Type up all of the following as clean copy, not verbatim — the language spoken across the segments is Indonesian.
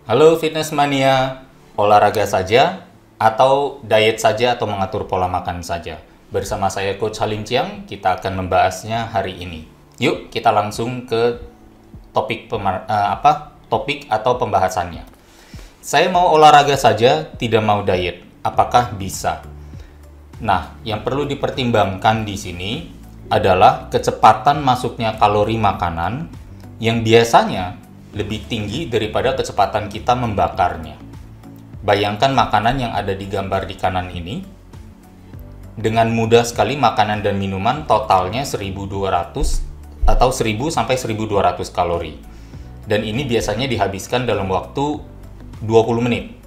Halo fitness mania, olahraga saja atau diet saja atau mengatur pola makan saja. Bersama saya Coach Halim Chiang, kita akan membahasnya hari ini. Yuk kita langsung ke topik atau pembahasannya. Saya mau olahraga saja, tidak mau diet. Apakah bisa? Nah, yang perlu dipertimbangkan di sini adalah kecepatan masuknya kalori makanan yang biasanya lebih tinggi daripada kecepatan kita membakarnya. Bayangkan makanan yang ada di gambar di kanan ini. Dengan mudah sekali makanan dan minuman totalnya 1200 atau 1000 sampai 1200 kalori. Dan ini biasanya dihabiskan dalam waktu 20 menit.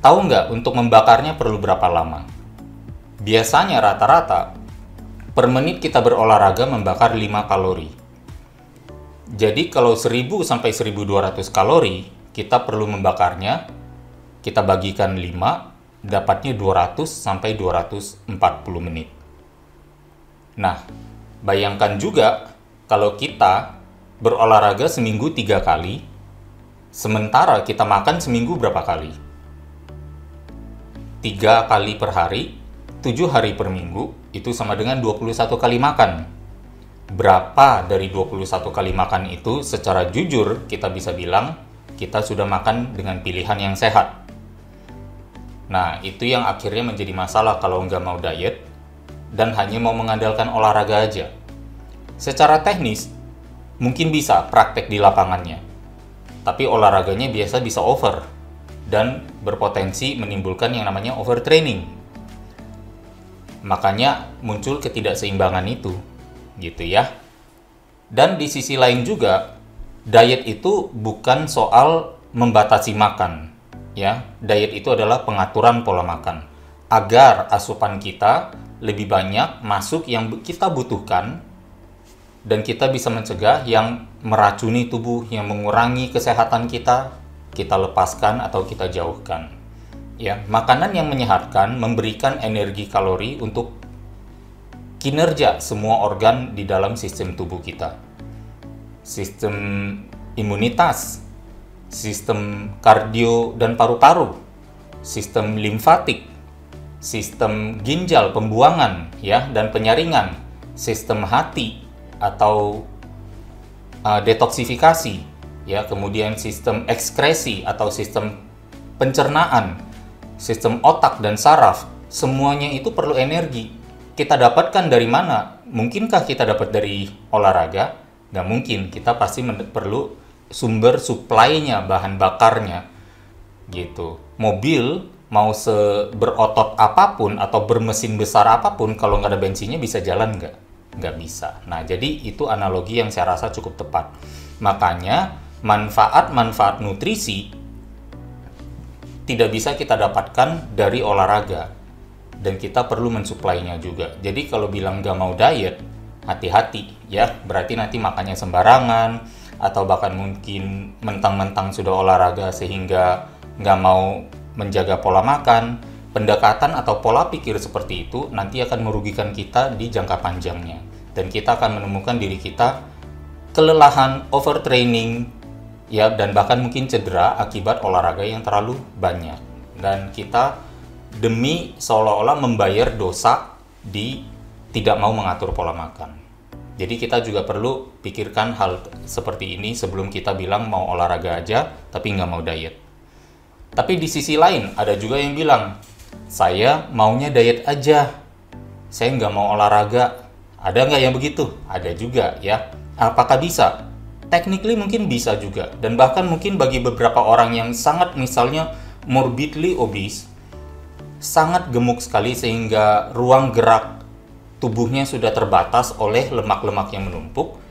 Tahu nggak untuk membakarnya perlu berapa lama? Biasanya rata-rata per menit kita berolahraga membakar 5 kalori. Jadi kalau 1000 sampai 1200 kalori, kita perlu membakarnya, kita bagikan 5, dapatnya 200 sampai 240 menit. Nah, bayangkan juga kalau kita berolahraga seminggu 3 kali, sementara kita makan seminggu berapa kali? 3 kali per hari, 7 hari per minggu, itu sama dengan 21 kali makan. Berapa dari 21 kali makan itu secara jujur kita bisa bilang kita sudah makan dengan pilihan yang sehat. Nah, itu yang akhirnya menjadi masalah kalau nggak mau diet dan hanya mau mengandalkan olahraga aja. Secara teknis, mungkin bisa praktek di lapangannya. Tapi olahraganya biasa bisa over dan berpotensi menimbulkan yang namanya overtraining. Makanya muncul ketidakseimbangan itu. Gitu ya. Dan di sisi lain juga, diet itu bukan soal membatasi makan, ya. Diet itu adalah pengaturan pola makan agar asupan kita lebih banyak masuk yang kita butuhkan dan kita bisa mencegah yang meracuni tubuh, yang mengurangi kesehatan kita lepaskan atau kita jauhkan. Ya, makanan yang menyehatkan memberikan energi kalori untuk kinerja semua organ di dalam sistem tubuh kita. Sistem imunitas, sistem kardio dan paru-paru, sistem limfatik, sistem ginjal, pembuangan ya dan penyaringan, sistem hati atau detoksifikasi ya, kemudian sistem ekskresi atau sistem pencernaan, sistem otak dan saraf, semuanya itu perlu energi. Kita dapatkan dari mana? Mungkinkah kita dapat dari olahraga? Nggak mungkin, kita pasti perlu sumber supply-nya, bahan bakarnya. Gitu. Mobil mau berotot apapun atau bermesin besar apapun, kalau nggak ada bensinnya bisa jalan nggak? Nggak bisa. Nah, jadi itu analogi yang saya rasa cukup tepat. Makanya, manfaat-manfaat nutrisi tidak bisa kita dapatkan dari olahraga. Dan kita perlu mensuplainya juga. Jadi kalau bilang gak mau diet, hati-hati ya. Berarti nanti makannya sembarangan, atau bahkan mungkin mentang-mentang sudah olahraga sehingga gak mau menjaga pola makan. Pendekatan atau pola pikir seperti itu nanti akan merugikan kita di jangka panjangnya. Dan kita akan menemukan diri kita kelelahan, overtraining, ya, dan bahkan mungkin cedera akibat olahraga yang terlalu banyak. Dan kita demi seolah-olah membayar dosa di tidak mau mengatur pola makan. Jadi kita juga perlu pikirkan hal seperti ini sebelum kita bilang mau olahraga aja tapi nggak mau diet. Tapi di sisi lain ada juga yang bilang, saya maunya diet aja, saya nggak mau olahraga. Ada nggak yang begitu? Ada juga ya. Apakah bisa? Technically mungkin bisa juga. Dan bahkan mungkin bagi beberapa orang yang sangat misalnya morbidly obese, sangat gemuk sekali sehingga ruang gerak tubuhnya sudah terbatas oleh lemak-lemak yang menumpuk.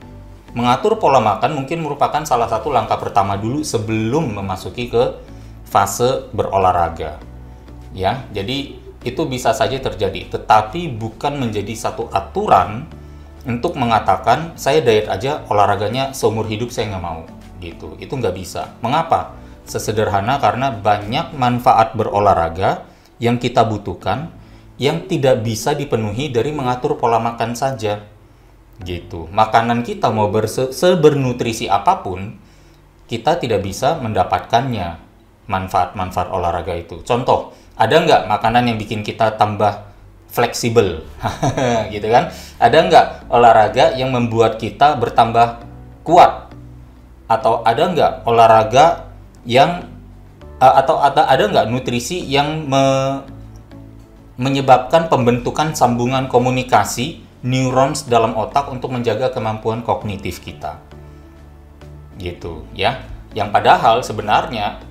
Mengatur pola makan mungkin merupakan salah satu langkah pertama dulu sebelum memasuki ke fase berolahraga. Ya, jadi itu bisa saja terjadi, tetapi bukan menjadi satu aturan untuk mengatakan saya diet aja, olahraganya seumur hidup saya nggak mau. Gitu, itu nggak bisa. Mengapa? Sesederhana karena banyak manfaat berolahraga yang kita butuhkan, yang tidak bisa dipenuhi dari mengatur pola makan saja. Gitu. Makanan kita mau sebernutrisi apapun, kita tidak bisa mendapatkannya, manfaat-manfaat olahraga itu. Contoh, ada nggak makanan yang bikin kita tambah fleksibel? Gitu kan? Ada nggak olahraga yang membuat kita bertambah kuat? Atau ada nggak olahraga yang atau ada nggak nutrisi yang menyebabkan pembentukan sambungan komunikasi neurons dalam otak untuk menjaga kemampuan kognitif kita? Gitu ya. Yang padahal sebenarnya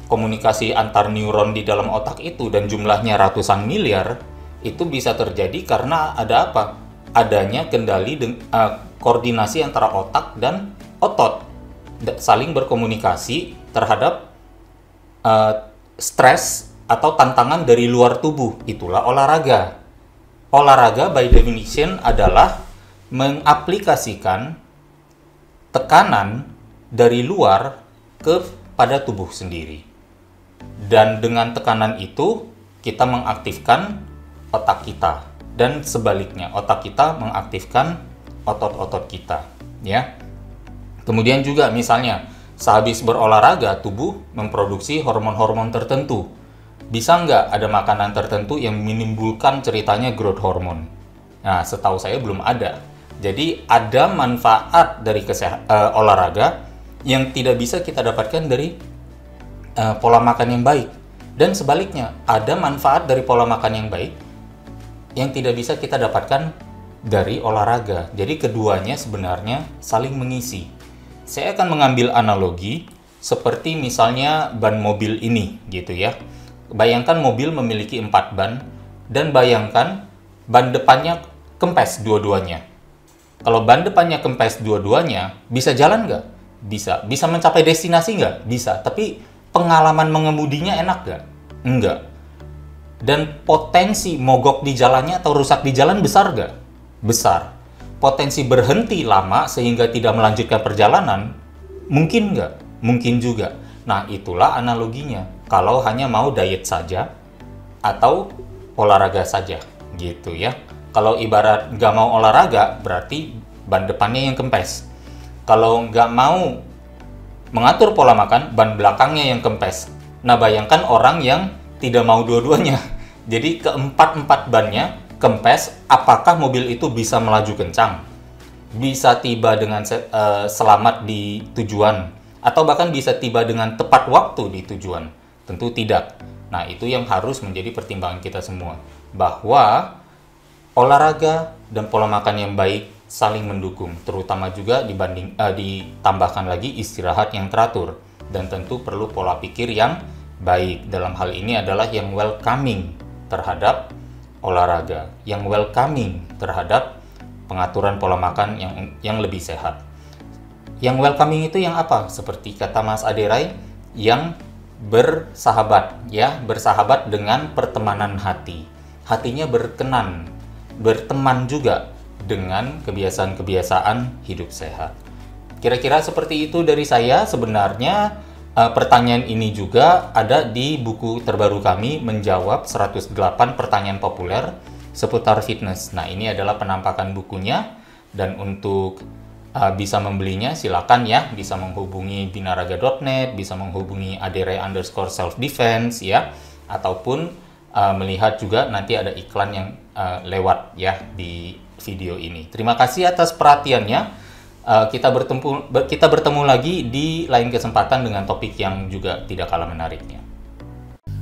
komunikasi antar neuron di dalam otak itu dan jumlahnya ratusan miliar itu bisa terjadi karena ada apa? Adanya koordinasi antara otak dan otot saling berkomunikasi terhadap stres atau tantangan dari luar tubuh. Itulah olahraga. Olahraga by definition adalah mengaplikasikan tekanan dari luar kepada tubuh sendiri. Dan dengan tekanan itu kita mengaktifkan otak kita dan sebaliknya otak kita mengaktifkan otot-otot kita, ya. Kemudian juga misalnya sehabis berolahraga tubuh memproduksi hormon-hormon tertentu. Bisa nggak ada makanan tertentu yang menimbulkan ceritanya growth hormone? Nah, setahu saya belum ada. Jadi ada manfaat dari olahraga yang tidak bisa kita dapatkan dari pola makan yang baik. Dan sebaliknya, ada manfaat dari pola makan yang baik yang tidak bisa kita dapatkan dari olahraga. Jadi keduanya sebenarnya saling mengisi. Saya akan mengambil analogi seperti misalnya ban mobil ini gitu ya. Bayangkan mobil memiliki 4 ban dan bayangkan ban depannya kempes dua-duanya. Kalau ban depannya kempes dua-duanya, bisa jalan nggak? Bisa. Bisa mencapai destinasi nggak? Bisa. Tapi pengalaman mengemudinya enak nggak? Enggak. Dan potensi mogok di jalannya atau rusak di jalan besar nggak? Besar. Potensi berhenti lama sehingga tidak melanjutkan perjalanan, mungkin nggak? Mungkin juga. Nah, itulah analoginya. Kalau hanya mau diet saja atau olahraga saja, gitu ya. Kalau ibarat nggak mau olahraga, berarti ban depannya yang kempes. Kalau nggak mau mengatur pola makan, ban belakangnya yang kempes. Nah, bayangkan orang yang tidak mau dua-duanya. Jadi keempat-empat bannya kempes, apakah mobil itu bisa melaju kencang? Bisa tiba dengan selamat di tujuan? Atau bahkan bisa tiba dengan tepat waktu di tujuan? Tentu tidak. Nah, itu yang harus menjadi pertimbangan kita semua. Bahwa olahraga dan pola makan yang baik saling mendukung. Terutama juga ditambahkan lagi istirahat yang teratur. Dan tentu perlu pola pikir yang baik. Dalam hal ini adalah yang welcoming terhadap olahraga, yang welcoming terhadap pengaturan pola makan yang lebih sehat. Yang welcoming itu yang apa? Seperti kata Mas Aderai, yang bersahabat, ya, bersahabat dengan pertemanan hati. Hatinya berkenan, berteman juga dengan kebiasaan-kebiasaan hidup sehat. Kira-kira seperti itu dari saya. Sebenarnya pertanyaan ini juga ada di buku terbaru kami, menjawab 108 pertanyaan populer seputar fitness. Nah, ini adalah penampakan bukunya, dan untuk bisa membelinya silakan ya, bisa menghubungi binaraga.net, bisa menghubungi adere_self-defense ya, ataupun melihat juga nanti ada iklan yang lewat ya di video ini. Terima kasih atas perhatiannya. Kita bertemu lagi di lain kesempatan dengan topik yang juga tidak kalah menariknya.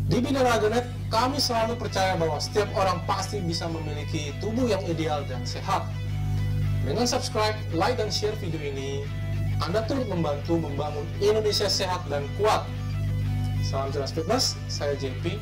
Di Binaraga.net, kami selalu percaya bahwa setiap orang pasti bisa memiliki tubuh yang ideal dan sehat. Dengan subscribe, like, dan share video ini, Anda turut membantu membangun Indonesia sehat dan kuat. Salam jelas fitness, saya JP.